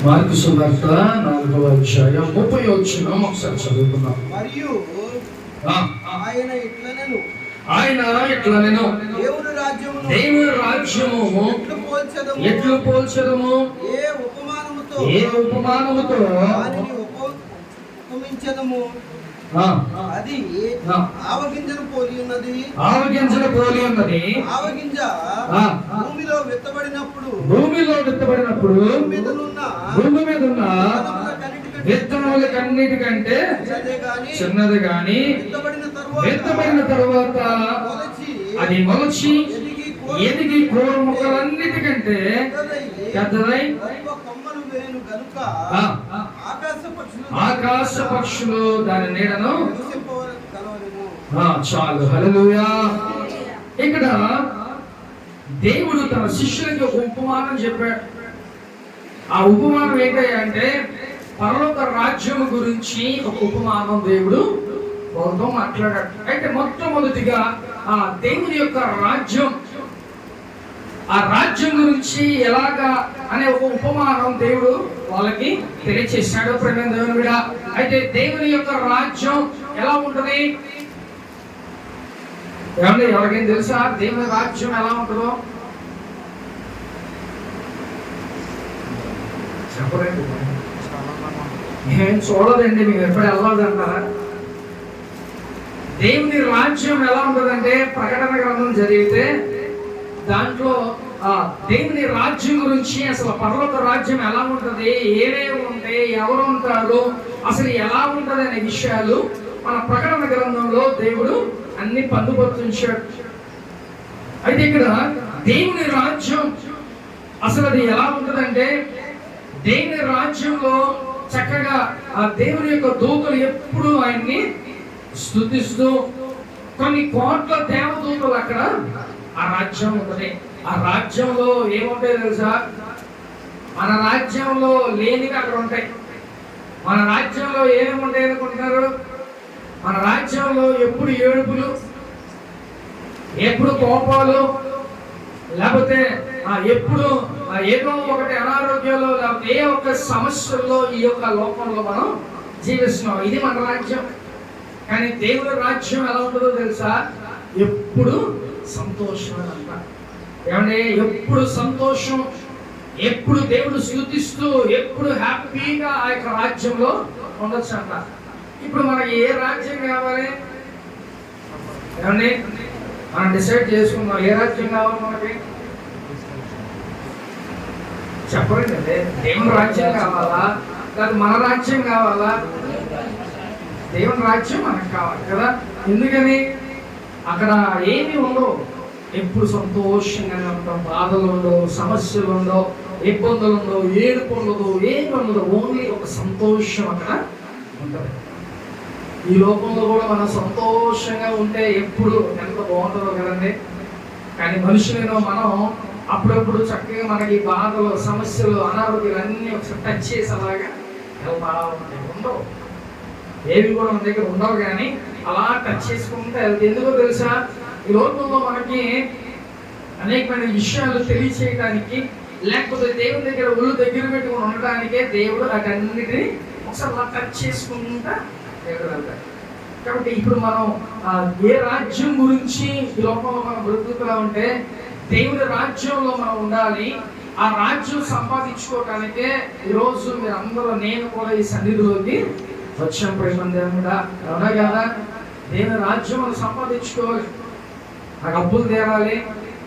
Mark సువార్త 4వ అధ్యాయం 30వ వచనం ఒకసారి చదువుకుందాం. మరియు ఆయన ఇట్లనెను, దేవుని రాజ్యము ఎట్లు పోల్చెదము, ఏ ఉపమానముతో ఉపమించెదము. అది ఆవగింజను పోలి ఉన్నది. ఆవగింజ ఆవగింజ భూమిలో విత్తబడినప్పుడు భూమి మీద ఉన్న విత్తనములకన్నిటికంటే చిన్నది గాని విత్తబడిన తరువాత అది మొలచి ఎదిగి కూర మొక్కలన్నిటికంటే పెద్దదై ఆకాశ పక్షులు దాని నీడను. చాలు, హల్లెలూయా. ఇక్కడ దేవుడు తన శిష్యులకి ఒక ఉపమానం చెప్పాడు. ఆ ఉపమానం ఏంటంటే పరలోక రాజ్యం గురించి ఒక ఉపమానం దేవుడు వాళ్ళతో మాట్లాడాడు. అయితే మొట్టమొదటిగా ఆ దేవుని యొక్క రాజ్యం, ఆ రాజ్యం గురించి ఎలాగా అనే ఒక ఉపమానం దేవుడు వాళ్ళకి తెలియచేశాడు. ప్రేమ దేవుని బిడ్డ, అయితే దేవుని యొక్క రాజ్యం ఎలా ఉంటది? ఏమంటే ఎవరికైనా తెలుసా దేవుని రాజ్యం ఎలా ఉంటుందో? చెప్పలేదు, ఏం చూడదండి, మీకు ఎప్పుడు వెళ్ళదంటారా? దేవుని రాజ్యం ఎలా ఉంటుందంటే ప్రకటన గ్రంథం చదివితే దాంట్లో దేవుని రాజ్యం గురించి, అసలు పరలోక రాజ్యం ఎలా ఉంటది, ఏమేమి ఉంటాయి, ఎవరు ఉంటారు, అసలు ఎలా ఉంటది అనే విషయాలు మన ప్రకటన గ్రంథంలో దేవుడు అన్ని పొందుపరుచాడు. అయితే ఇక్కడ దేవుని రాజ్యం అసలు అది ఎలా ఉంటదంటే, దేవుని రాజ్యంలో చక్కగా ఆ దేవుని యొక్క దూతలు ఎప్పుడు ఆయన్ని స్తుతిస్తూ, కొన్ని కోట్ల దేవదూతలు అక్కడ ఆ రాజ్యం ఉంటుంది. ఆ రాజ్యంలో ఏముంటాయి తెలుసా? మన రాజ్యంలో లేనివి అక్కడ ఉంటాయి. మన రాజ్యంలో ఏమేమి ఉంటాయి అనుకుంటున్నారు? మన రాజ్యంలో ఎప్పుడు ఏడుపులు, ఎప్పుడు కోపాలు, లేకపోతే ఎప్పుడు ఏదో ఒకటి అనారోగ్యాలు, లేకపోతే ఏ ఒక్క సమస్యల్లో ఈ యొక్క లోకంలో మనం జీవిస్తున్నాం. ఇది మన రాజ్యం. కానీ దేవుడి రాజ్యం ఎలా ఉంటుందో తెలుసా? ఎప్పుడు సంతోషం అంట. ఏమంటే ఎప్పుడు సంతోషం, ఎప్పుడు దేవుడు స్తుతిస్తూ, ఎప్పుడు హ్యాపీగా ఆ యొక్క రాజ్యంలో ఉండొచ్చు అంట. ఇప్పుడు మనకి ఏ రాజ్యం కావాలి? ఏమండి మనం డిసైడ్ చేసుకుందాం, ఏ రాజ్యం కావాలి మనకి? చెప్పండి. అంటే దేవుని రాజ్యం కావాలా, లేదా మన రాజ్యం కావాలా? దేవుని రాజ్యం మనకు కావాలి కదా. ఎందుకని అక్కడ ఏమి ఉండవు, ఎప్పుడు సంతోషంగానే ఉంటాం. బాధలు ఉండవు, సమస్యలు ఉండవు, ఇబ్బందులు ఉండవు, ఏడుపు ఉండదు, ఏమి ఉండదు. ఓన్లీ ఒక సంతోషం అక్కడ ఉంటుంది. ఈ లోకంలో కూడా మనం సంతోషంగా ఉంటే ఎప్పుడు ఎంత బాగుంటుందో కదండి. కానీ మనుషులైన మనం అప్పుడప్పుడు చక్కగా మనకి బాధలు, సమస్యలు, అనారోగ్యాలు అన్నీ ఒకసారి టచ్ చేసేలాగా వెళ్తా ఉంటాయి. ఉండవు, ఏవి కూడా మన దగ్గర ఉండవు. కానీ అలా టచ్ చేసుకుంటే వెళ్తే, ఎందుకో తెలుసా? ఈ లోకంలో మనకి అనేకమైన విషయాలు తెలియచేయడానికి, లేకపోతే దేవుని దగ్గర ఒళ్ళు దగ్గర పెట్టుకుని ఉండడానికే దేవుడు వాటన్నిటిని ఒకసారి అలా టచ్ చేసుకుంటా దేవుడు వెళ్తాడు. కాబట్టి ఇప్పుడు మనం ఏ రాజ్యం గురించి ఈ లోకంలో మనం బ్రతుకుతూ ఉంటే, దేవుని రాజ్యంలో మనం ఉండాలి. ఆ రాజ్యం సంపాదించుకోవటానికే ఈరోజు మీరు అందరూ, నేను కూడా ఈ సన్నిధిలోకి వచ్చాం. ప్రేమ దేవుడా, అవునా కదా? దేవుని రాజ్యం మనం సంపాదించుకోవాలి. నాకు అప్పులు తీరాలి,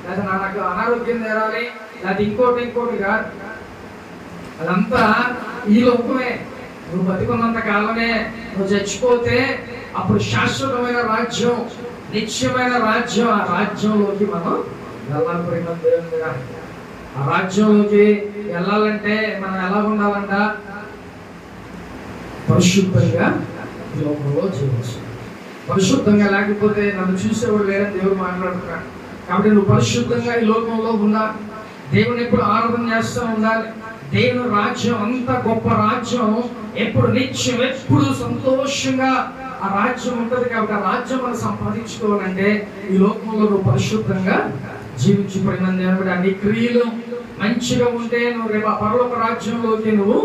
లేదా నాకు అనారోగ్యం తీరాలి, లేదా ఇంకోటి కాదు. అదంతా ఈ లోకమే. నువ్వు బతికున్నంత కాలమే. నువ్వు చచ్చిపోతే అప్పుడు శాశ్వతమైన రాజ్యం, నిత్యమైన రాజ్యం, ఆ రాజ్యంలోకి మనం వెళ్ళాలి. ప్రేమ దేవుడా, ఆ రాజ్యంలోకి వెళ్ళాలంటే మనం ఎలా ఉండాలంట? పరిశుద్ధంగా ఈ లోకంలో జీవించాలి. పరిశుద్ధంగా లేకపోతే నన్ను చూసేవాడు లేదని దేవుడు మాట్లాడుతున్నాడు. కాబట్టి నువ్వు పరిశుద్ధంగా ఈ లోకంలో ఉన్నా, దేవుని ఎప్పుడు ఆరాధన చేస్తూ ఉండాలి. దేవుని రాజ్యం అంత గొప్ప రాజ్యం, ఎప్పుడు నిత్యం, ఎప్పుడు సంతోషంగా ఆ రాజ్యం ఉంటుంది. కాబట్టి ఆ రాజ్యం మనం సంపాదించుకోవాలంటే ఈ లోకంలో నువ్వు పరిశుద్ధంగా జీవించబడిన దేవుడు. నీ క్రియలు, మంచిగా ఉంటే నువ్వు రేపు ఆ పరలోక రాజ్యంలోకి నువ్వు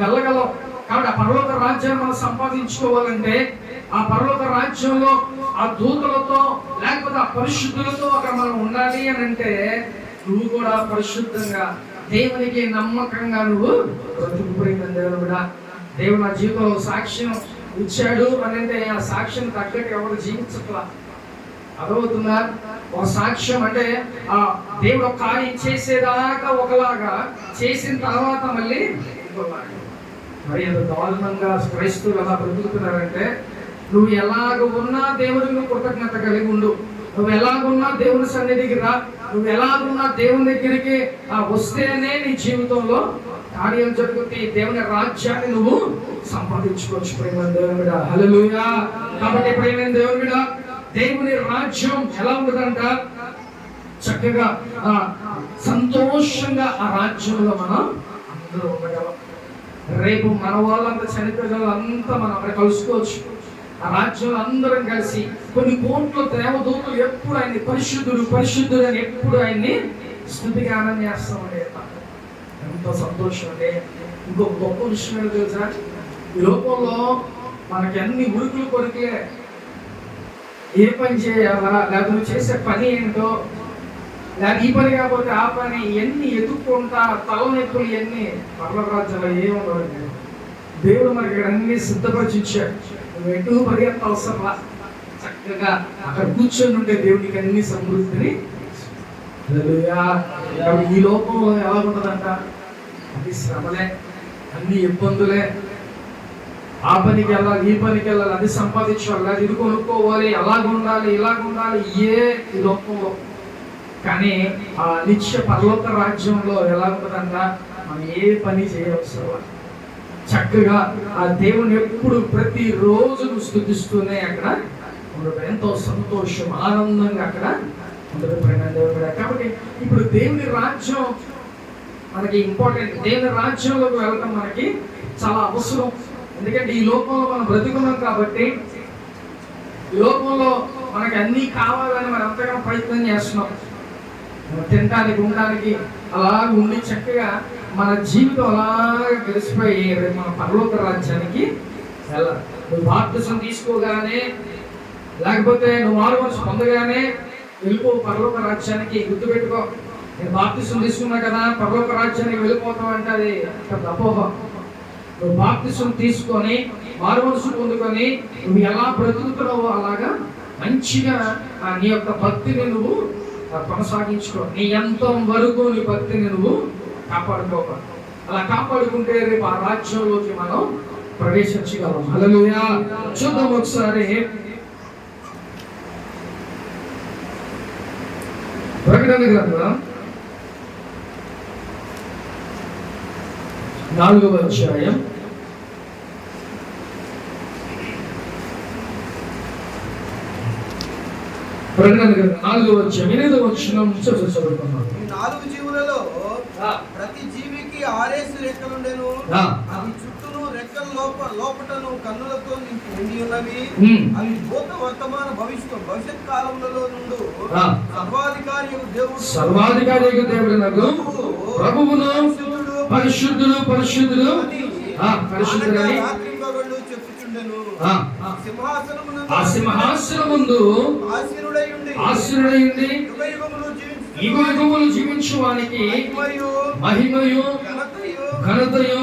వెళ్ళగలవు. కాబట్టి ఆ పరలోక రాజ్యాన్ని మనం సంపాదించుకోవాలంటే ఆ పరలోక రాజ్యంలో ఆ దూతలతో లేకపోతే ఆ పరిశుద్ధులతో అక్కడ మనం ఉండాలి అని అంటే నువ్వు కూడా పరిశుద్ధంగా దేవునికి నమ్మకంగా నువ్వు బ్రతుకుపోయిన దేవుడా, దేవుడు నా జీవితంలో సాక్ష్యం ఇచ్చాడు అని అంటే ఆ సాక్ష్యం తగ్గట్టు ఎవరు జీవించట్లా. అర్థమవుతుందా? ఒక సాక్ష్యం అంటే ఆ దేవుడు ఒక కార్యం చేసేదాకా ఒకలాగా, చేసిన తర్వాత మళ్ళీ ఇంకోలాగా. మరి ఎంత దారుణంగా క్రైస్తవులు ఎలా బ్రతుకుతున్నారంటే, నువ్వు ఎలాగ ఉన్నా దేవుడికి నువ్వు కృతజ్ఞత కలిగి ఉండు, నువ్వు ఎలాగున్నా దేవుని సన్నిధికి రా, నువ్వు ఎలాగున్నా దేవుని దగ్గరికి వస్తేనే నీ జీవితంలో కార్యం జరుగుతాయి, దేవుని రాజ్యాన్ని నువ్వు సంపాదించుకోవచ్చు. ప్రేమైన దేవుడా, హల్లెలూయా. కాబట్టి ప్రేమైన దేవుడా, దేవుని రాజ్యం ఎలా ఉంటుందంట? చక్కగా సంతోషంగా ఆ రాజ్యంలో మనం అందరూ ఉండగలం. రేపు మన వాళ్ళంతా చనిపోయిన వాళ్ళంతా మనం అక్కడ కలుసుకోవచ్చు. ఆ రాజ్యంలో అందరం కలిసి కొన్ని కోట్ల దేవదూతలు ఎప్పుడు ఆయన్ని పరిశుద్ధుడు పరిశుద్ధుడు అని ఎప్పుడు ఆయన్ని స్తుతిగానం చేస్తామండి. ఎంత సంతోషం అంటే. ఇంకొక గొప్ప విషయం ఏంటో తెలుసా? ఈ లోకంలో మనకి అన్ని ఉరుకులు కొరికే, ఏ పని చేయాలా, లేదా నువ్వు చేసే పని ఏంటో, లేదా ఈ పని కాకపోతే ఆ పని, ఇవన్నీ ఎదుక్కుంటా తలనొప్పులు ఇవన్నీ పర్లోక రాజ్యంలో ఏముండవు. దేవుడు మనకి ఇక్కడ అన్ని సిద్ధపరిచాడు. నువ్వు ఎటు పరిగెత్త అవసరంలా, చక్కగా అక్కడ కూర్చొని ఉంటే దేవుడికి అన్ని సమృద్ధిని. ఈ లోకంలో ఎలా ఉంటుందంట? అన్ని శ్రమలే, అన్ని ఇబ్బందులే. ఆ పనికి వెళ్ళాలి, ఈ పనికి వెళ్ళాలి, అది సంపాదించాలి, అది ఇది కొనుక్కోవాలి, అలాగుండాలి ఇలాగుండాలి, ఏ ఈ లోకంలో. కానీ ఆ నిత్య పరలోక రాజ్యంలో ఎలా ఉంటుందంట? మనం ఏ పని చేయవసరం, చక్కగా ఆ దేవుని ఎప్పుడు ప్రతిరోజు స్తుతిస్తూనే అక్కడ ఉండదు. ఎంతో సంతోషం ఆనందంగా అక్కడ ఉండదు. దేవుడు కాబట్టి ఇప్పుడు దేవుని రాజ్యం మనకి ఇంపార్టెంట్. దేవుని రాజ్యంలోకి వెళ్ళడం మనకి చాలా అవసరం. ఎందుకంటే ఈ లోకంలో మనం బ్రతుకున్నాం కాబట్టి, ఈ లోకంలో మనకి అన్నీ కావాలని మనం ఎంతగానో ప్రయత్నం చేస్తున్నాం. తినడానికి ఉండడానికి అలా ఉండి చక్కగా మన జీవితం అలాగా గడిచిపోయి మన పరలోక రాజ్యానికి వెళ్ళాలి. నువ్వు బాప్తిసం తీసుకోగానే, లేకపోతే నువ్వు మారుమనసు పొందగానే వెళ్ళిపో పరలోక రాజ్యానికి. గుర్తుపెట్టుకో, నేను బాప్తిసం తీసుకున్నా కదా పరలోక రాజ్యానికి వెళ్ళిపోతావు అంటే అది అపోహ. నువ్వు బాప్తిసం తీసుకొని మారుమనసు పొందుకొని నువ్వు ఎలా బ్రతుకుతున్నావో అలాగా మంచిగా నీ యొక్క భక్తిని నువ్వు కొనసాగించుకో. నీ ఎంత వరకు నీ భక్తిని నువ్వు కాపాడుకోవాలి. అలా కాపాడుకుంటే రేపు ఆ రాజ్యంలోకి మనం ప్రవేశించగలం. హల్లెలూయా. చూద్దాం ఒకసారి ప్రకటన గ్రంథం 4వ అధ్యాయం 4వ అధ్యాయం 8వ వచనం చదువుకుందాం. ఈ 4 జీవులలో ప్రతి జీవికి 6 రెక్కలుండెను. అవి చుట్టూను రెక్కల లోపటను కన్నులతో నిండి ఉన్నవి. అవి భూత వర్తమాన భవిష్యత్ కాలములలో నుండి సర్వాధికారి దేవుడు ప్రభువును పరిశుద్ధుడు పరిశుద్ధుడు పరిశుద్ధుడని ఆ సింహాసనం ముందు ఆశీనుడై ఉండి యుగములు జీవించు వానికి మహిమయు ఘనతయు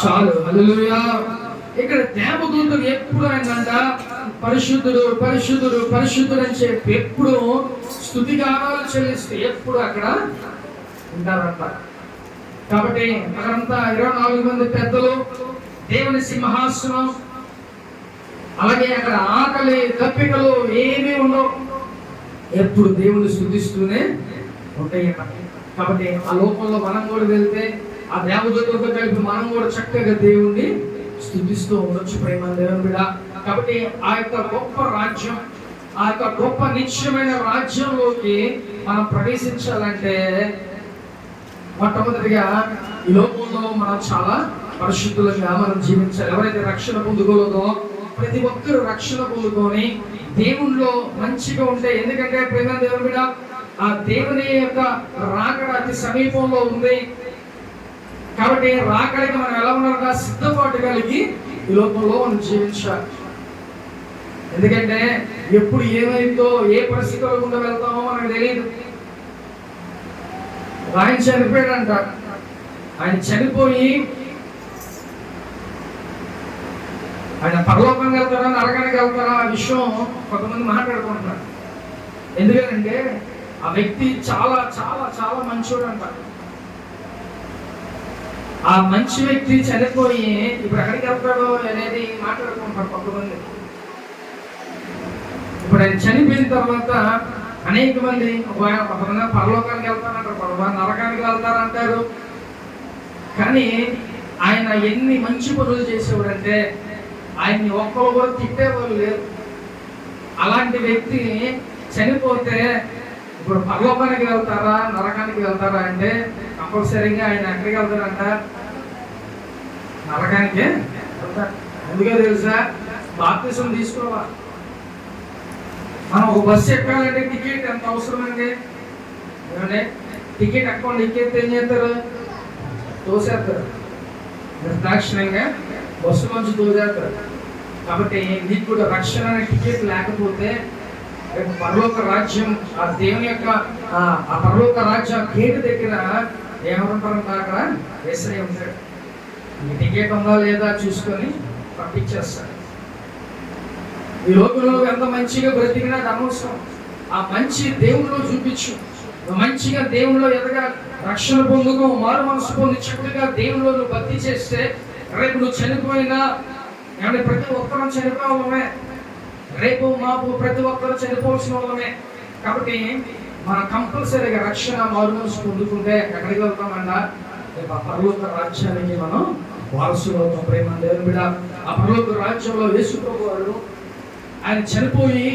చాలు. హల్లెలూయా. ఇక్కడ దేవదూతలు ఎప్పుడు ఆయనంట పరిశుద్ధుడు పరిశుద్ధుడు పరిశుద్ధుడు అని చెప్పి ఎప్పుడు స్తుతిగానాలు చెల్లిస్తే ఎప్పుడు అక్కడ ఉంటారంట. కాబట్టి అక్కడంతా 24 మంది పెద్దలు, దేవుని సింహాసనం, అలాగే అక్కడ ఆకలి దప్పికలు ఏమీ ఉండవు, ఎప్పుడు దేవుని స్తుతిస్తూనే ఉంటాయి. కాబట్టి ఆ లోకంలో మనం కూడా వెళ్తే ఆ దేవదూతలతో కలిపి మనం కూడా చక్కగా దేవుణ్ణి స్తుతిస్తూ ఉండొచ్చు. ప్రేమ దేవుని బిడ్డ. కాబట్టి ఆ యొక్క గొప్ప రాజ్యం, ఆ యొక్క గొప్ప నిత్యమైన రాజ్యంలోకి మనం ప్రవేశించాలంటే మొట్టమొదటిగా ఈ లోకంలో మనం చాలా పరిశుద్ధులుగా మనం జీవించాలి. ఎవరైతే రక్షణ పొందుకోలేదో ప్రతి ఒక్కరు రక్షణ పొందుకొని దేవునిలో మంచిగా ఉంటే, ఎందుకంటే ప్రేమ దేవుని బిడ్డ, ఆ దేవుని యొక్క రాకడ అతి సమీపంలో ఉంది కాబట్టి రాకడికి మనం ఎలా ఉన్నారుగా సిద్ధపాటు కలిగి ఈ లోకంలో మనం జీవించాలి. ఎందుకంటే ఎప్పుడు ఏమైందో, ఏ పరిస్థితుల్లో గుండా వెళ్తామో మనకు తెలియదు. ఆయన చనిపోయాడంట. ఆయన చనిపోయి ఆయన పరలోకానికి వెళ్తారా, నరకానికి వెళ్తారా ఆ విషయం కొంతమంది మాట్లాడుకుంటున్నారు. ఎందుకంటే ఆ వ్యక్తి చాలా చాలా చాలా మంచోడు అంట. ఆ మంచి వ్యక్తి చనిపోయి ఇప్పుడు ఎక్కడికి వెళ్తాడో అనేది మాట్లాడుకుంటారు కొంతమంది. ఇప్పుడు ఆయన చనిపోయిన తర్వాత అనేక మంది కొంతమంది పరలోకానికి వెళ్తారంటారు, కొంతమంది నరకానికి వెళ్తారంటారు. కానీ ఆయన ఎన్ని మంచి పనులు చేసేవాడంటే ఆయన్ని ఒక్కరు కూడా తిట్టేవాళ్ళు లేరు. అలాంటి వ్యక్తి చనిపోతే ఇప్పుడు పరలోకానికి వెళ్తారా, నరకానికి వెళ్తారా అంటే కంపల్సరీగా ఆయన ఎక్కడికి వెళ్తారంట, నరకానికే వెళ్తారు. ఎందుకో తెలుసా? బాప్తిసం తీసుకోవాలి. మనం ఒక బస్సు ఎక్కాలంటే టికెట్ ఎంత అవసరం అండి? ఏమంటే టికెట్ అకౌంట్ ఎక్కేస్తే ఏం చేస్తారు? తోసేస్తారు, నిర్దాక్షిణ్యంగా బస్సులోంచి తోసేస్తారు. కాబట్టి నీకు కూడా రక్షణ అనే టికెట్ లేకపోతే రేపు పరలోక రాజ్యం, ఆ దేవుని యొక్క ఆ పరలోక రాజ్యం గేటు దగ్గర ఏమంటారంట, అక్కడ యేసయ్య ఉంటాడు. ఈ టికెట్ ఉందా లేదా చూసుకొని పంపించేస్తాడు. ఈ లోకంలో ఎంత మంచిగా బ్రతికినా అనవసరం. ఆ మంచి దేవునిలో చూపించు. మంచిగా దేవునిలో ఎదగా రక్షణ పొందుకో, మారు మనసు పొంది చక్కగా దేవునిలో నువ్వు భక్తి చేస్తే రేపు నువ్వు చనిపోయినా, ఏమంటే ప్రతి ఒక్కరం చనిపోవడమే, రేపు మాపు ప్రతి ఒక్కరు చనిపోవాల్సిన వాళ్ళమే. కాబట్టి మనం కంపల్సరీగా రక్షణ మారు మనసు పొందుకుంటే ఎక్కడికి వెళ్తామన్నా, రేపు ఆ పరలోక రాజ్యానికి మనం వారసులు అవుతాం. ప్రేమ దేవుని బిడ్డ, ఆ పరలోక రాజ్యంలో యేసు ప్రభువారు ఆయన చనిపోయి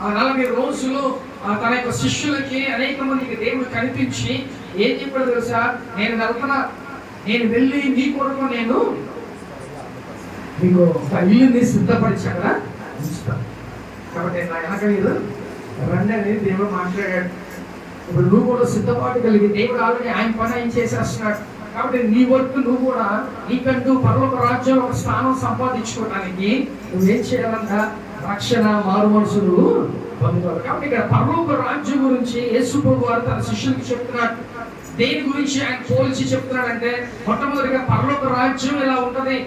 ఆ 40 రోజులు తన యొక్క శిష్యులకి అనేక మందికి దేవుడు కనిపించి ఏం చెప్పాడు తెలుసా? నేను వెళ్తున్నా, నేను వెళ్ళి నీ కొరకు నేను మీకు ఒక ఇల్లుని సిద్ధపరిచాడా ఉంచుతాను. కాబట్టి నా వెనక మీరు రండి అనేది దేవుడు మాట్లాడాడు. ఇప్పుడు నువ్వు కూడా సిద్ధపాటు కలిగి, దేవుడు ఆల్రెడీ ఆయన పని ఆయన చేసేస్తున్నాడు. కాబట్టి నీ వర్క్ నువ్వు కూడా నీకంటూ పరలోక రాజ్యంలో ఒక స్థానం సంపాదించుకోవడానికి నువ్వేం చేయాలంట? రక్షణ మారు మనసులు పొందుతారు. కాబట్టి ఇక్కడ పరలోక రాజ్యం గురించి యేసు ప్రభువారు తన శిష్యులకి చెప్తున్నాడు. దేని గురించి ఆయన పోల్చి చెప్తున్నాడంటే, మొట్టమొదటిగా పరలోక రాజ్యం ఇలా ఉంటది,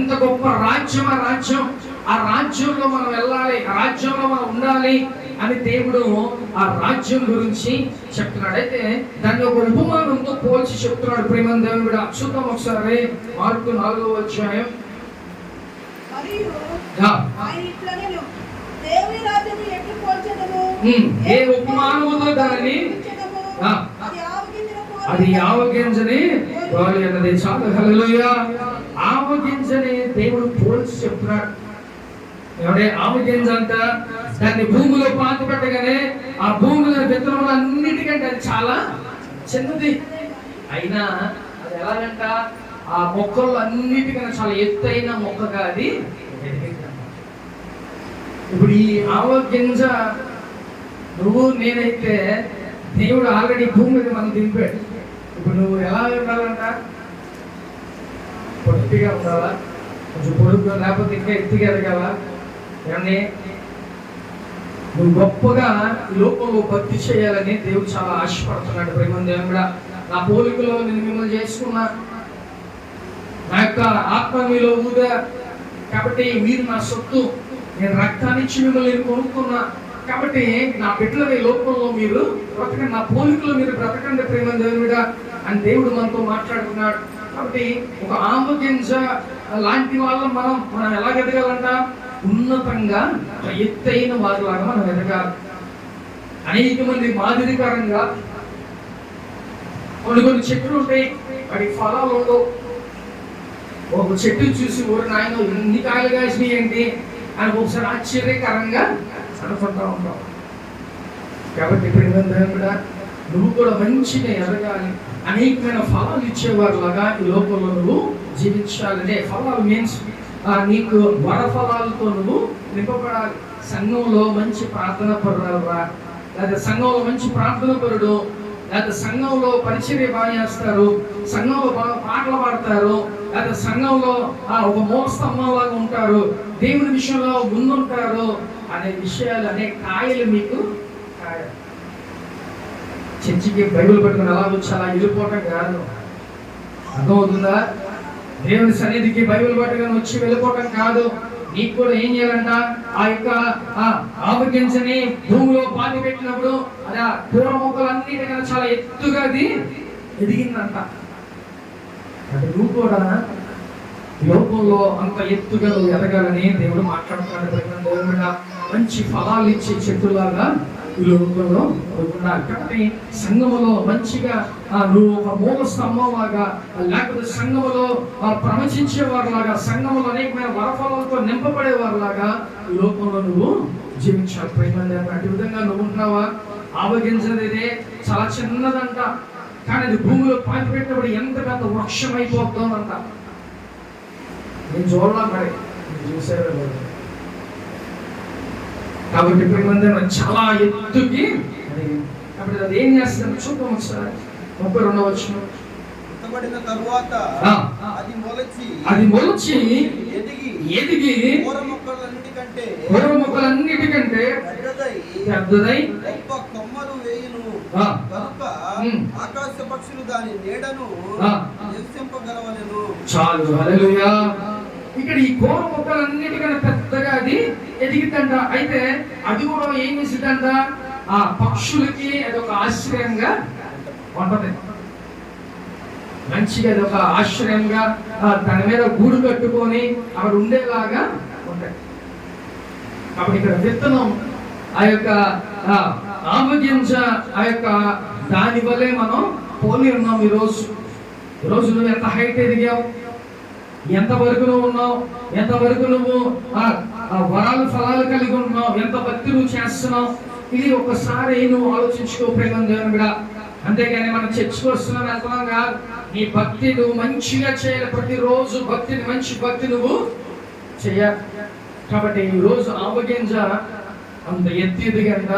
ఎంత గొప్ప రాజ్యం ఆ రాజ్యం, ఆ రాజ్యంలో మనం వెళ్ళాలి, ఆ రాజ్యంలో మనం ఉండాలి అని దేవుడు ఆ రాజ్యం గురించి చెప్తున్నాడు. అయితే దాన్ని ఒక ఉపమానంతో పోల్చి చెప్తున్నాడు. ప్రేమ దేవుని కూడా చూద్దాం ఒకసారి. మార్కు 4వ అధ్యాయం. ఏ ఉపమానముతో దానిని, అది ఆవగింజని అన్నది. చాలా హల్లెలూయా. ఆవగింజని దేవుడు పోల్చి చెప్తున్నాడు. ఎవడే ఆవగింజ అంట, దాన్ని భూమిలో పాతి పెట్టగానే ఆ భూమిలో విత్తనములు అన్నిటికంటే అది చాలా చిన్నది. అయినా అది ఎలాగంట, ఆ మొక్కలు అన్నిటికన్నా చాలా ఎత్తైన మొక్కగా అది ఎదిగింది. ఇప్పుడు ఈ ఆవగింజ నువ్వు నేనైతే దేవుడు ఆల్రెడీ భూమి మీద మనం దింపాడు. ఇప్పుడు నువ్వు ఎలా ఉండాలంట? పొట్టిగా ఉండాలా, కొంచెం పొడుగ్గా, లేకపోతే ఇంకా ఎత్తుగా ఎదగాల? ఏమని నువ్వు గొప్పగా ఈ లోకంలో భక్తి చేయాలని దేవుడు చాలా ఆశపడుతున్నాడు. ప్రేమ దేవుడు కూడా, నా పోలికలో నేను మిమ్మల్ని చేసుకున్నా, నా యొక్క ఆత్మ మీలో ఊదా, కాబట్టి మీరు నా సొత్తు, నేను రక్తాన్నిచ్చి మిమ్మల్ని కొనుక్కున్నా, కాబట్టి నా బిడ్డల ఈ లోకంలో మీరు బ్రతకండి, నా పోలికలో మీరు బ్రతకండి ప్రేమ దేవుడా అని దేవుడు మనతో మాట్లాడుతున్నాడు. కాబట్టి ఒక ఆమగింజ లాంటి వాళ్ళ మనం ఎలా ఎదగాలంట? ఉన్నతంగా ఎత్తైన వారిలాగా మనం ఎదగాలి. అనేక మంది మాదిరికరంగా కొన్ని చెట్లు ఉంటాయి, వాటికి ఫలాలు ఉండవు. ఒక చెట్టు చూసి ఊరి నాయన ఇన్ని కాయలు కాసినాయి ఏంటి అని ఒకసారి ఆశ్చర్యకరంగా అనుకుంటా ఉంటాం. కాబట్టి కూడా నువ్వు కూడా మంచిగా ఎదగాలి, అనేకమైన ఫలాలు ఇచ్చేవారిలాగా ఈ లోకంలో నువ్వు జీవించాలనే. ఫలాలు మీన్స్ నీకు వర ఫలాలతో నువ్వు నింపబడాలి. సంఘంలో మంచి ప్రార్థన పరురా, లేదా సంఘంలో మంచి ప్రార్థన పరుడు, లేదా సంఘంలో పరిచర్య బాగా చేస్తారు, సంఘంలో బాగా పాటలు పాడతారు, లేదా సంఘంలో ఒక మూల స్తంభంలాగా ఉంటారు, దేవుని విషయంలో ముందుంటారు అనే విషయాలు, అనే కాయలు మీకు చర్చికి బైబిల్ పట్టుకుని ఎలా వచ్చి అలా వెళ్ళిపోవటం కాదు. అర్థమవుతుందా? దేవుని సన్నిధికి బైబిల్ పట్టుకొని వచ్చి వెళ్ళిపోవటం కాదు. నీకు కూడా ఏం చేయాలంట, ఆ యొక్క ఆవగింజని భూమిలో పాతి పెట్టినప్పుడు అది ఆ పూల మొక్కలన్నిటికన్నా చాలా ఎత్తుగా అది ఎదిగిందంట. అంటే నువ్వు కూడా లోకంలో అంత ఎత్తుగా నువ్వు ఎదగాలని దేవుడు మాట్లాడుతున్నాడు. దేవుడు మంచి ఫలాలు ఇచ్చే చెట్టులాగా ఈ లోకంలో ఉండాలి. కాబట్టి సంఘములో మంచిగా నువ్వు ఒక మూల స్తంభం లాగా, లేకపోతే సంఘములో ప్రవచించేవారిలాగా, సంఘములో అనేకమైన వరఫలాలతో నింపబడేవారిలాగా ఈ లోకంలో నువ్వు జీవించాలి. ప్రేమండి, అటు విధంగా నువ్వు ఉంటున్నావా? ఆవగింజదే చాలా చిన్నదంట, కానీ అది భూమిలో పాతి పెట్టినప్పుడు ఎంత పెద్ద వృక్షం అయిపోతుందంట. నేను చూడలా, మరి చూసారు. కాబట్టి ప్రేమంది చాలా ఎత్తుకి కాబట్టి అది ఏం చేస్తుంది చూద్దాం ఒకసారి. 32వ వచనం. తరువాత అది మొలచి ఎదిగి పూల మొక్కలన్నిటికంటే పెద్దదై గొప్ప కొమ్మలు వేయును కనుక ఆకాశ పక్షులు దాని నీడను నివసింపగలవలెను. చాలు, హల్లెలూయా. ఇక్కడ ఈ కూర మొక్కలన్నిటికన్నా పెద్దగా అది ఎదిగిద్దంట. అయితే అది కూడా ఏం చేసిద్దంట, ఆ పక్షులకి అదొక ఆశ్రయంగా ఉంటది. మంచిగా అదొక ఆశ్రయంగా దాని మీద గూడు కట్టుకొని అక్కడ ఉండేలాగా ఉంటాయి. కాబట్టి ఇక్కడ విత్తనం ఆ యొక్క ఆవగింజ ఆ యొక్క దాని వల్లే మనం పోలి ఉన్నాం. ఈరోజు నువ్వు ఎంత హైట్ ఎదిగావు, ఎంతవరకు నువ్వు ఉన్నావు, ఎంతవరకు నువ్వు వరాలు ఫలాలు కలిగి ఉన్నావు, ఎంత భక్తి నువ్వు చేస్తున్నావు, ఇది ఒకసారి నువ్వు ఆలోచించుకో ప్రేమ దేవుడా. అంతేగాని మనం చర్చకు వస్తున్నాం వెళ్తున్నాం కాదు. నీ భక్తి నువ్వు మంచిగా చేయాలి. ప్రతిరోజు భక్తిని, మంచి భక్తి నువ్వు చేయాలి. కాబట్టి ఈ రోజు ఆవగింజ అంత ఎత్తిదిగంట,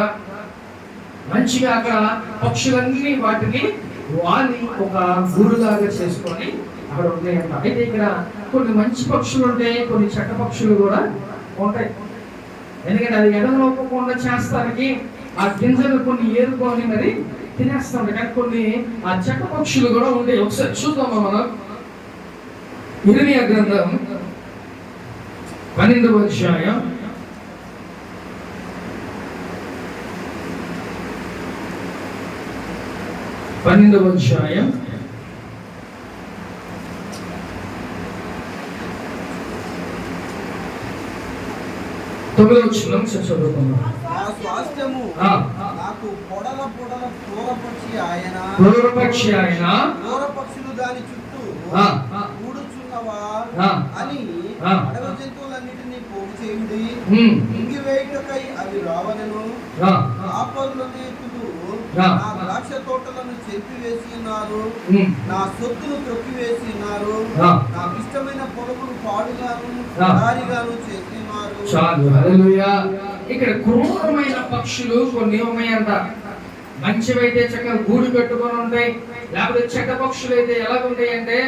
మంచిగా అక్కడ పక్షులన్నీ వాటిని వాలి ఒక గూడులాగా చేసుకొని అక్కడ ఉంటాయంట. అయితే ఇక్కడ కొన్ని మంచి పక్షులు ఉంటాయి, కొన్ని చెడ్డ పక్షులు కూడా ఉంటాయి. ఎందుకంటే అది ఎడమలోపకుండా చేస్తానికి ఆ గింజలు కొన్ని ఏరుకొని మరి తినేస్తాం. కానీ కొన్ని ఆ చెడ్డ పక్షులు కూడా ఉంటాయి. ఒకసారి చూద్దామా మనం. ఇర్మియా గ్రంథం 12వ అధ్యాయం 12వ అధ్యాయం 9వ వచనం చదువుకుందాం. నాకు పొడల క్రూరపక్షి ఆయన క్రూరపక్షులు దాని చుట్టూ కూడుచున్నవా అని అడవి జంతువులన్నిటినీ పోగు చేయుడి, ఇంగివేయుటకై అవి రావలెను. కాపరులు నా ద్రాక్ష తోటలను చెరిపివేసి ఉన్నారు, నా సొత్తును త్రొక్కివేసి ఉన్నారు, నాకు ఇష్టమైన పొలమును పాడుగాను దారిగాను చేసి ఉన్నారు. చాలు, హల్లెలూయా. ఇక్కడ క్రూరమైన పక్షులు కొన్ని ఉన్నాయంట. మంచివైతే చక్కగా గూడు కట్టుకొని ఉంటాయి, లేకపోతే చెడ్డ పక్షులు అయితే ఎలా ఉంటాయి అంటే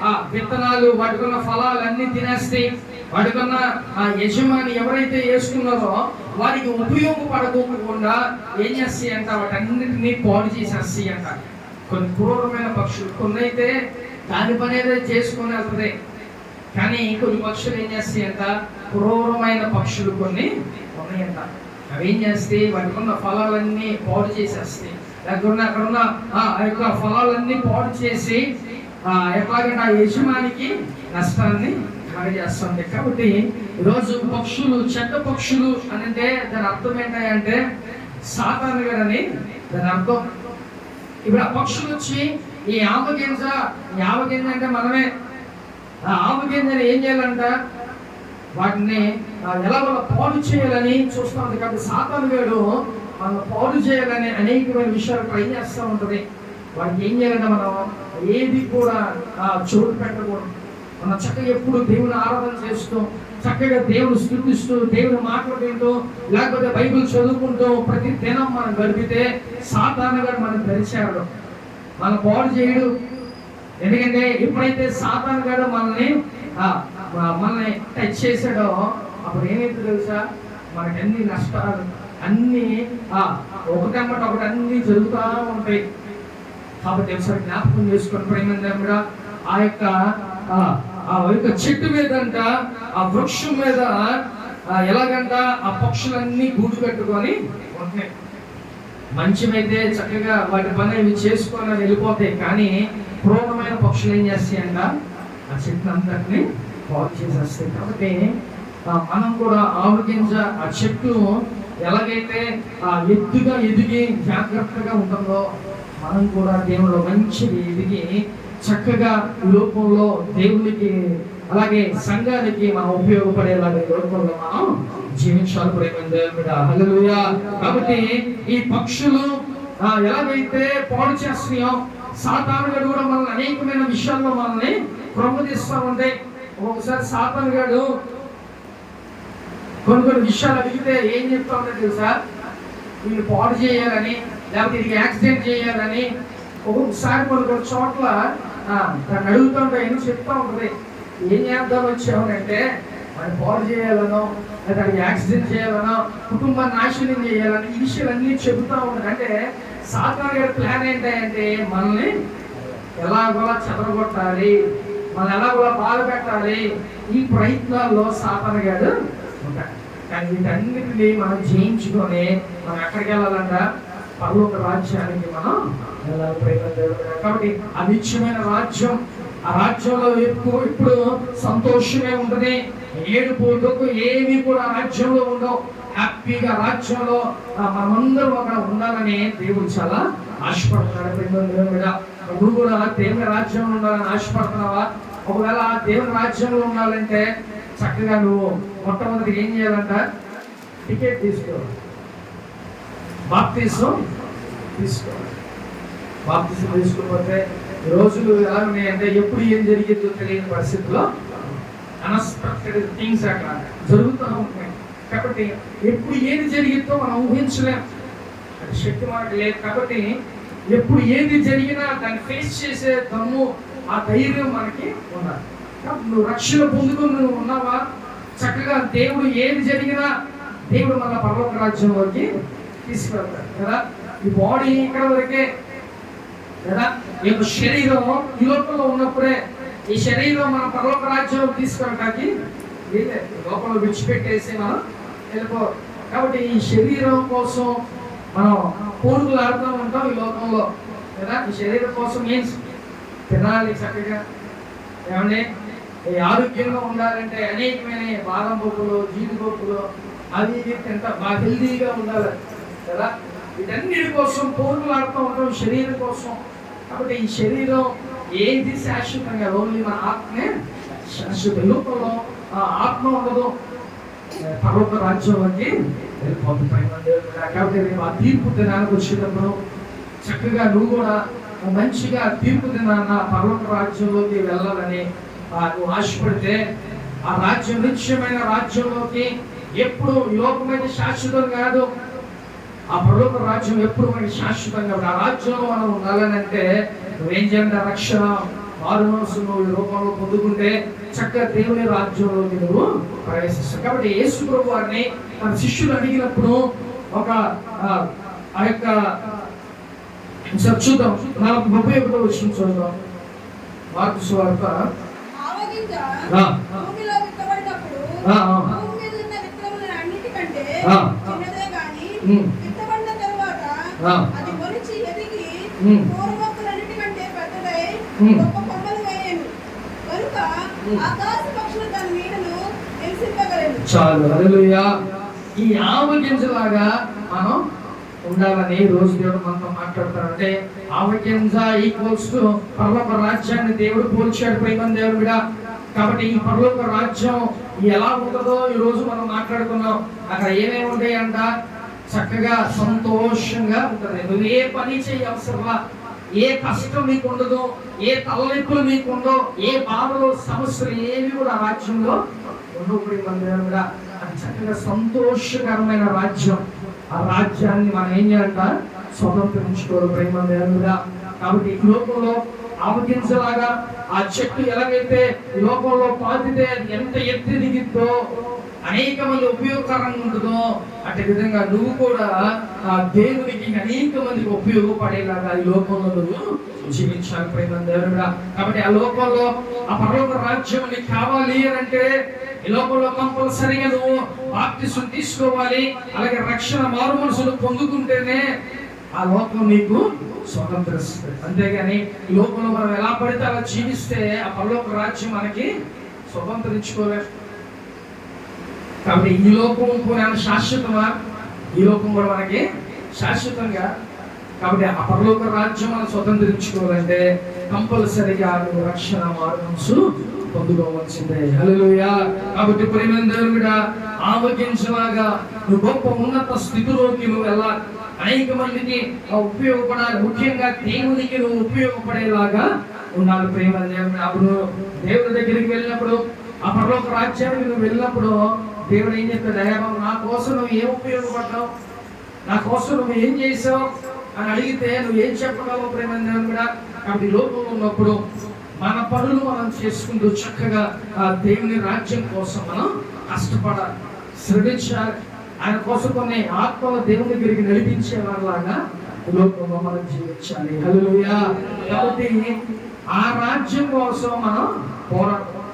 ఆ విత్తనాలు, వాటికున్న ఫలాలన్నీ తినేస్తాయి. వాటికున్న ఆ యజమాని ఎవరైతే వేసుకున్నారో వారికి ఉపయోగపడకుండా ఏం చేస్తాయి అంట, వాటన్నిటినీ పాడు చేసేస్తాయి అంట. కొన్ని క్రూరమైన పక్షులు, కొన్ని అయితే దాని పని ఏదో చేసుకొని వెళ్తుంది. కానీ కొన్ని పక్షులు ఏం చేస్తాయి అంట, క్రూరమైన పక్షులు కొన్ని ఉన్నాయంట. అవి ఏం చేస్తాయి, వాటికి ఉన్న ఫలాలన్నీ పాడు చేసేస్తాయి. లేకపోతే అక్కడ ఉన్న ఆ యొక్క ఫలాలన్నీ పాడు చేసి ఎట్లాగంటే ఆ యజమానికి నష్టాన్ని కలగజేస్తుంది. కాబట్టి ఈరోజు పక్షులు, చెడ్డ పక్షులు అని అంటే దాని అర్థం ఏంటంటే సాతాను గడని దాని అర్థం. ఇప్పుడు ఆ పక్షులు వచ్చి ఈ ఆవగింజ అంటే మనమే ఆ ఆవగింజని ఏం చేయాలంట, వాటిని ఎలా పాడు చేయాలని చూస్తూ ఉంటుంది. కాబట్టి సాతాను గడు మనం పాడు చేయాలని అనేకమైన విషయాలు ట్రై చేస్తూ ఉంటుంది. వాటికి ఏం చేయాలంటే మనం ఏది కూడా చోటు పెట్టకూడదు. మనం చక్కగా ఎప్పుడు దేవుని ఆరాధన చేస్తూ, చక్కగా దేవుని స్తుతిస్తూ, దేవుని మాట్లాడుతూ, లేకపోతే బైబిల్ చదువుకుంటూ ప్రతి దినం మనం గడిపితే సాతానుగా మనం తెరిచాడు, మన పాడు చేయడు. ఎందుకంటే ఎప్పుడైతే సాతానుగాడు మనల్ని టచ్ చేశాడో అప్పుడు ఏమైతే తెలుసా, మనకి అన్ని నష్టాలు అన్ని ఒకటమ్మట ఒకటి అన్ని జరుగుతూ ఉంటాయి. కాబట్టి ఒకసారి జ్ఞాపకం చేసుకొని ప్రేమ ఆ యొక్క చెట్టు మీద అంట, ఆ వృక్షం మీద ఎలాగంట ఆ పక్షులన్నీ గూడు కట్టుకొని ఉంటాయి. మంచివైతే చక్కగా వాటి పని అవి చేసుకొని వెళ్ళిపోతాయి. కానీ క్రూరమైన పక్షులు ఏం చేస్తాయంట, ఆ చెట్టు అంతటిని పాడు చేసేస్తాయి. కాబట్టి మనం కూడా ఆవగింజ ఆ చెట్టు ఎలాగైతే ఎత్తుగా ఎదిగి జాగ్రత్తగా ఉంటుందో, మనం కూడా దేవుడు మంచిది ఎదిగి చక్కగా లోకంలో దేవునికి అలాగే సంఘానికి మనం ఉపయోగపడేలాగా లోకంలో మనం జీవించాలి. ప్రేమ హల్లెలూయా. కాబట్టి ఈ పక్షులు ఎలాగైతే పాడు చేస్తున్నాయో, సాతానుగాడు కూడా మనల్ని అనేకమైన విషయాల్లో మనల్ని క్రొమ్మదీస్తూ ఉంటాయి. ఒకసారి సాతానుగాడు కొన్ని విషయాలు అడిగితే ఏం చెప్తా ఉంటాడు తెలుసా, వీళ్ళు పాడు చేయాలని, లేకపోతే ఇది యాక్సిడెంట్ చేయాలని. ఒక్కొక్కసారి కొన్ని చోట్ల దాన్ని అడుగుతూ ఉంటాయి, ఎందుకు చెప్తా ఉంటుంది. ఏం చేద్దాం వచ్చామనంటే మనం పాడు చేయాలనో, లేదా యాక్సిడెంట్ చేయాలనో, కుటుంబాన్ని నాశనం చేయాలని ఈ విషయాలన్నీ చెబుతూ ఉంటారు. అంటే సాతాను గారి ప్లాన్ ఏంటంటే మనల్ని ఎలాగోలా చెదరగొట్టాలి, మనం ఎలాగోలా బాధ పెట్టాలి. ఈ ప్రయత్నాల్లో సాతాను గారు ఉంటాడు. కానీ వీటన్నిటిని మనం జయించుకొని మనం ఎక్కడికి వెళ్ళాలంట, పరలోక రాజ్యానికి మనం వెళ్ళాలి. కాబట్టి ఆ నిత్యమైన రాజ్యం, ఆ రాజ్యంలో ఇప్పుడు సంతోషమే ఉంటుంది, ఏడుపు దుఃఖం ఏమీ కూడా రాజ్యంలో ఉండవు. హ్యాపీగా రాజ్యంలో మనమందరం అక్కడ ఉండాలని దేవుడు చాలా ఆశపడుతున్నాడు. నువ్వు కూడా దేవుని రాజ్యంలో ఉండాలని ఆశపడుతున్నావా? ఒకవేళ దేవుని రాజ్యంలో ఉండాలంటే చక్కగా నువ్వు మొట్టమొదటి ఏం చేయాలంట, టికెట్ తీసుకోవాలి, బాప్తిసం తీసుకోవాలి. బాప్తిసం తీసుకోకపోతే రోజులు ఎలా ఉన్నాయంటే ఎప్పుడు ఏం జరిగిందో తెలియని పరిస్థితుల్లో అన్ఎక్స్పెక్టెడ్ థింగ్స్ అక్కడ జరుగుతూ ఉంటాయి. కాబట్టి ఎప్పుడు ఏది జరిగిద్దో మనం ఊహించలేం, అది శక్తి మనకు లేదు. కాబట్టి ఎప్పుడు ఏది జరిగినా దాన్ని ఫేస్ చేసే దమ్ము, ఆ ధైర్యం మనకి ఉండాలి. నువ్వు రక్షణ పొందుకుని నువ్వు ఉన్నావా, చక్కగా దేవుడు ఏది జరిగినా దేవుడు మన పరలోక రాజ్యంలోకి తీసుకెళ్తాడు కదా. ఈ బాడీ ఇక్కడ వరకే కదా, ఈ యొక్క శరీరం ఈ లోకంలో ఉన్నప్పుడే ఈ శరీరం మన పరలోక రాజ్యంలోకి తీసుకెళ్ళడానికి లోపల విడిచిపెట్టేసి మనం వెళ్ళిపో. కాబట్టి ఈ శరీరం కోసం మనం కోరుకులు ఆడుతూ ఉంటాం ఈ లోకంలో కదా. ఈ శరీరం కోసం మీన్స్ తినాలి చక్కగా, ఏమంటే ఆరోగ్యంగా ఉండాలంటే అనేకమైన బాదం పప్పులు, జీడిపప్పులు అవి ఎంత బాగా హెల్దీగా ఉండాలి కదా. వీటన్నిటి కోసం కోరుకులు ఆడుతూ ఉంటాం శరీరం కోసం. కాబట్టి ఈ శరీరం ఏది శాశ్వతంగా, ఓన్లీ మన ఆత్మే శాశ్వత. లోకంలో ఆత్మ ఉండదు, పర్వత రాజ్యంలోకి వెళ్ళిపోతుంది. కాబట్టి రేపు ఆ తీర్పు దినానికి వచ్చేటప్పుడు చక్కగా నువ్వు కూడా మంచిగా తీర్పు దినాన్న పర్వత రాజ్యంలోకి వెళ్ళాలని నువ్వు ఆశపడితే, ఆ రాజ్యం నిత్యమైన రాజ్యంలోకి ఎప్పుడు ఈ లోకమైన శాశ్వతం కాదు, ఆ పరలోక రాజ్యం ఎప్పుడు మనకి శాశ్వతంగా. ఆ రాజ్యంలో మనం ఉండాలని అంటే నువ్వేం చేయాలంటే రక్షణ మారు మనసు నువ్వు ఈ లోకంలో పొందుకుంటే చక్కగా దేవుని రాజ్యంలోకి నువ్వు ప్రవేశిస్తావు. కాబట్టి యేసు ప్రభు వారిని తన శిష్యులు అడిగినప్పుడు ఒక ఆ యొక్క చూద్దాం 41వ వచనం చూద్దాం. మార్కు సువార్త అది మొలిచి ఎదిగి పూర్వములన్నిటికంటే పెద్దదై గొప్ప కొమ్మలు వేయను కనుక ఆకాశ పక్షులు దాని నీడను నివసింపగలవు. చాలు, హల్లెలూయా. ఈ ఆవగింజలాగా మనం ఉండాలని రోజు దేవుడు మనతో మాట్లాడతాడంటే ఆవగింజ ఈక్వల్స్ టు పరలోక రాజ్యాన్ని దేవుడు పోల్చాడు. ప్రేమ దేవుడిగా. కాబట్టి ఈ పరలోక రాజ్యం ఎలా ఉంటుందో ఈ రోజు మనం మాట్లాడుకున్నాం. అక్కడ ఏమేమి ఉంటాయంట, చక్కగా సంతోషంగా ఉంటుంది. నువ్వు ఏ పని చేయ అవసరంలా, ఏ కష్టం మీకు ఉండదు, ఏ తలనొప్పులు మీకు ఉండవు, ఏ బాధలు సమస్యలు ఏవి కూడా ఆ రాజ్యంలో ఉండవు. అది చక్కగా సంతోషకరమైన రాజ్యం. ఆ రాజ్యాన్ని మనం ఏం చేయాలంట? స్వతంత్రించుకోవాలి ప్రేమ దేవుడా. కాబట్టి ఈ లోకంలో ఆవగించలాగా ఆ చెట్టు ఎలాగైతే లోకంలో పాతితే ఎంత ఎత్తి దిగిద్దో, అనేక మంది ఉపయోగకరంగా ఉంటుందో, అట్టి విధంగా నువ్వు కూడా ఆ దేవునికి అనేక మందికి ఉపయోగపడేలాగా ఈ లోకంలో నువ్వు జీవించాలి ప్రేమ దేవుడా. కాబట్టి ఆ లోకంలో ఆ పరలోక రాజ్యం నీకు కావాలి అని అంటే ఈ లోకంలో కంపల్సరిగా నువ్వు బాప్తిసం తీసుకోవాలి. అలాగే రక్షణ మారు మనసులు పొందుకుంటేనే ఆ లోకం నీకు స్వతంత్రిస్తుంది. అంతేగాని ఈ లోకంలో మనం ఎలా పడితే అలా జీవిస్తే ఆ పరలోక రాజ్యం మనకి స్వతంత్రించుకోలేదు. కాబట్టి ఈ లోకం కూడా శాశ్వతమా? ఈ లోకం కూడా మనకి శాశ్వతంగా. కాబట్టి ఆ పరలోక రాజ్యం మనం స్వతంత్రించుకోవాలంటే కంపల్సరిగా నువ్వు రక్షణ మార్గంసు పొందుకోవాల్సిందే. హల్లెలూయా. కాబట్టి ప్రియమైన దేవుడా, ఆవగించలాగా నువ్వు గొప్ప ఉన్నత స్థితిలోకి నువ్వు వెళ్ళాలి. అనేక మందికి ఉపయోగపడాలి. ముఖ్యంగా దేవునికి నువ్వు ఉపయోగపడేలాగా ఉండాలి ప్రేమ దేవుడు. అప్పుడు దేవుడి దగ్గరికి వెళ్ళినప్పుడు, ఆ పరలోక రాజ్యానికి నువ్వు వెళ్ళినప్పుడు దేవుడు ఏం చెప్తాడు? దయాభావం, నా కోసం నువ్వు ఏం ఉపయోగపడ్డావు, నా కోసం నువ్వు ఏం చేసావు అని అడిగితే నువ్వు ఏం చెప్పగలవు ప్రేమ దేవుడా. కాబట్టి లోకంలో ఉన్నప్పుడు మన పనులు మనం చేసుకుంటూ చక్కగా ఆ దేవుని రాజ్యం కోసం మనం కష్టపడాలి, శ్రమించాలి. ఆయన కోసం కొన్ని ఆత్మల దేవుని దగ్గరికి నడిపించే వాళ్ళలాగా లోకంలో మనం జీవించాలి. హల్లెలూయా. కాబట్టి ఆ రాజ్యం కోసం మనం పోరాడదాం.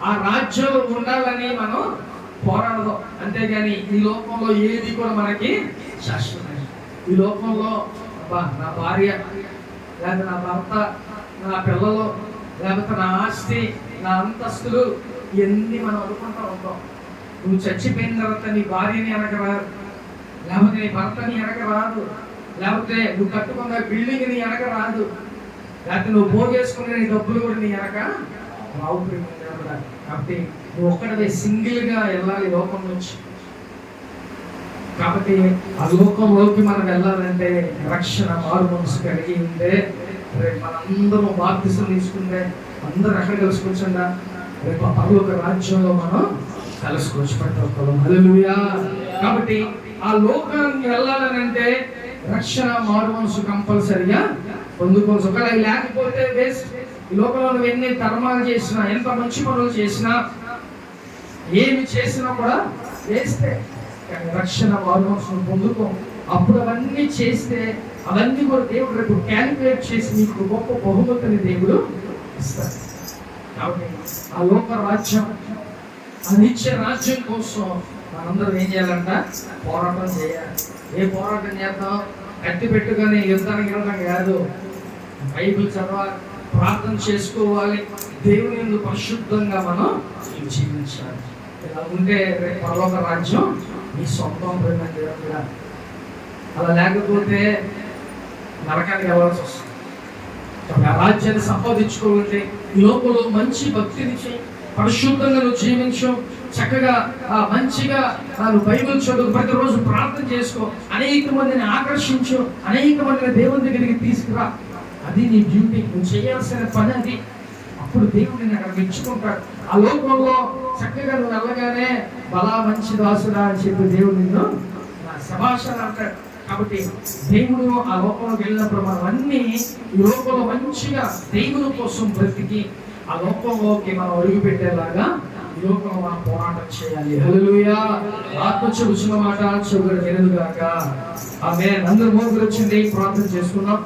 ఆ రాజ్యంలో ఉండాలని మనం పోరాడదాం. అంతేగాని ఈ లోకంలో ఏది కూడా మనకి శాశ్వతం. ఈ లోకంలో నా భార్య, లేదా నా భర్త, నా పిల్లలు, లేకపోతే నా ఆస్తి, నా అంతస్తులు, ఇవన్నీ మనం అనుకుంటూ ఉంటాం. నువ్వు చచ్చిపోయిన తర్వాత నీ భార్యని అనగరాదు, లేకపోతే నీ భర్తని అనగరాదు, లేకపోతే నువ్వు కట్టుకున్న బిల్డింగ్ ని అనగరాదు, లేకపోతే నువ్వు పోగేసుకునే నీ డబ్బులు కూడా నీ అనక రావు. కాబట్టి నువ్వు ఒక్కడే సింగిల్ గా వెళ్ళాలి లోకం నుంచి. కాబట్టి ఆ లోకంలోకి మనం వెళ్ళాలంటే రక్షణ మారు మనసు కలిగి ఉంటే, రేపు మనందరం బాప్తిసం తీసుకుంటే అందరూ ఎక్కడ కలుసుకొచ్చండా? రేపు ఆ పరలోక రాజ్యంలో మనం కలుసుకోవచ్చు పట్టొక్కలం. హల్లెలూయా. కాబట్టి ఆ లోకానికి వెళ్ళాలని అంటే రక్షణ మారు మనసు కంపల్సరిగా పొందుకోవచ్చు. ఒకవేళ లేకపోతే వేస్ట్. ఈ లోకంలో నువ్వు ఎన్ని ధర్మాలు చేసినా, ఎంత మంచి పనులు చేసినా, ఏమి చేసినా కూడా వేస్తే. కానీ రక్షణ మారు మనసును పొందుకో. అప్పుడు అవన్నీ చేస్తే అవన్నీ కూడా దేవుడు రేపు క్యాలిక్యులేట్ చేసి నీకు గొప్ప బహుమతిని దేవుడు ఇస్తాడు. కాబట్టి ఆ లోక రాజ్యం, ఆ నిత్య రాజ్యం కోసం మనందరం ఏం చేయాలంట? పోరాటం చేయాలి. ఏ పోరాటం చేద్దాం? కత్తి పెట్టుకొని యుద్ధానికి వెళ్ళడం కాదు. బైబిల్ చదవాలి, ప్రార్థన చేసుకోవాలి, దేవుని యందు పరిశుద్ధంగా మనం జీవించాలి. ఇలా ఉంటే రేపు పరలోక రాజ్యం నీ సొంతం. దేవుడా, అలా లేకపోతే నరకానికి వెళ్ళాల్సి వస్తుంది. ఆ రాజ్యాన్ని సంపాదించుకోవాలంటే ఈ లోకంలో మంచి భక్తిని చేయి, పరిశుద్ధంగా నువ్వు జీవించు, చక్కగా మంచిగా నువ్వు బైబిల్ చదువు, ప్రతిరోజు ప్రార్థన చేసుకో, అనేక మందిని ఆకర్షించు, అనేక మందిని దేవుని దగ్గరికి తీసుకురా. అది నీ డ్యూటీ, నువ్వు చేయాల్సిన పని అది. అప్పుడు దేవుడిని అక్కడ మెచ్చుకుంటాడు. ఆ లోకంలో చక్కగా నువ్వు వెళ్ళగానే బలా మంచి దాసుడా అని చెప్పి దేవుడు నిన్ను శభాషణ అంటాడు. కాబట్టి దేవుడు ఆ లోకంలోకి వెళ్ళినప్పుడు మనం అన్ని ఈ లోకంలో మంచిగా దేవుని కోసం బ్రతికి ఆ లోకంలోకి మనం అడుగు పెట్టేలాగా ఈ లోకంలో మనం పోరాటం చేయాలి. హల్లెలూయా. ఆత్మ చెబుతున్న మాట చెవుడు వినదుగాక. ఆమేన్. అందరూ మోకరించి వచ్చింది ప్రార్థన చేసుకున్నాం.